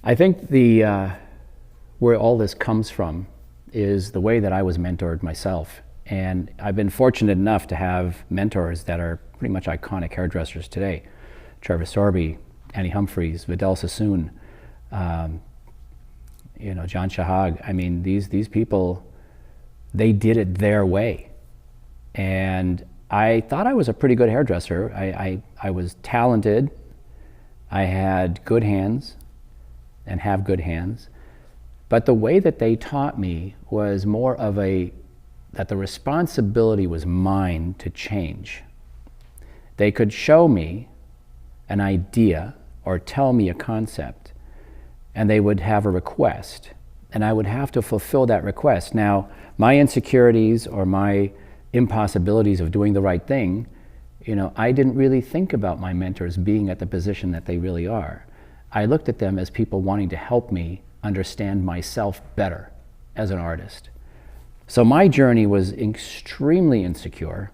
I think where all this comes from is the way that I was mentored myself. And I've been fortunate enough to have mentors that are pretty much iconic hairdressers today. Trevor Sorby, Annie Humphreys, Vidal Sassoon, John Shahag. I mean, these people, they did it their way. And I thought I was a pretty good hairdresser. I was talented. I had good hands and have good hands. But the way that they taught me was more of that the responsibility was mine to change. They could show me an idea or tell me a concept, and they would have a request, and I would have to fulfill that request. Now, my insecurities or my impossibilities of doing the right thing, I didn't really think about my mentors being at the position that they really are. I looked at them as people wanting to help me understand myself better as an artist. So my journey was extremely insecure,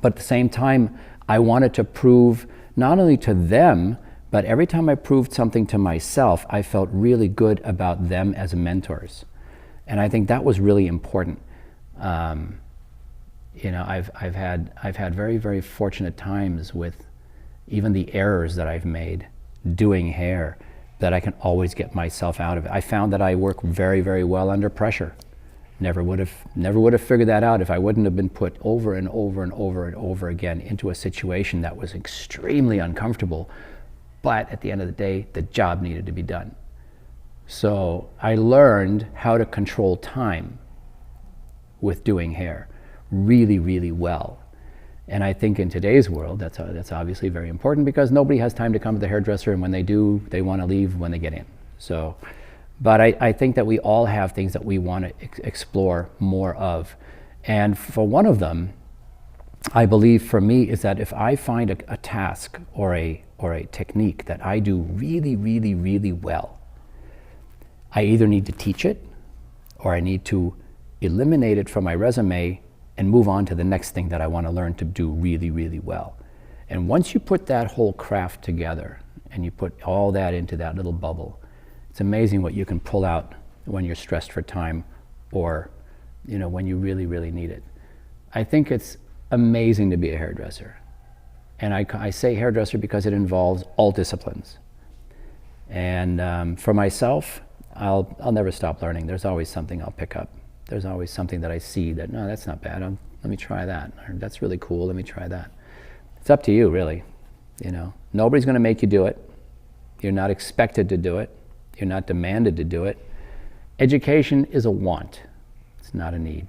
but at the same time, I wanted to prove not only to them, but every time I proved something to myself, I felt really good about them as mentors. And I think that was really important. I've had very, very fortunate times with even the errors that I've made doing hair, that I can always get myself out of it. I found that I work very, very well under pressure. Never would have figured that out if I wouldn't have been put over and over and over and over again into a situation that was extremely uncomfortable. But at the end of the day, the job needed to be done. So I learned how to control time with doing hair really, really well. And I think in today's world, that's obviously very important, because nobody has time to come to the hairdresser, and when they do, they want to leave when they get in. So, but I think that we all have things that we want to explore more of. And for one of them, I believe for me, is that if I find a task or a technique that I do really, really, really well, I either need to teach it or I need to eliminate it from my resume and move on to the next thing that I want to learn to do really, really well. And once you put that whole craft together and you put all that into that little bubble, it's amazing what you can pull out when you're stressed for time, or when you really, really need it. I think it's amazing to be a hairdresser. And I say hairdresser because it involves all disciplines. And for myself, I'll never stop learning. There's always something I'll pick up. There's always something that I see that, no, that's not bad. Let me try that. Or, that's really cool. Let me try that. It's up to you, really. Nobody's going to make you do it. You're not expected to do it. You're not demanded to do it. Education is a want. It's not a need.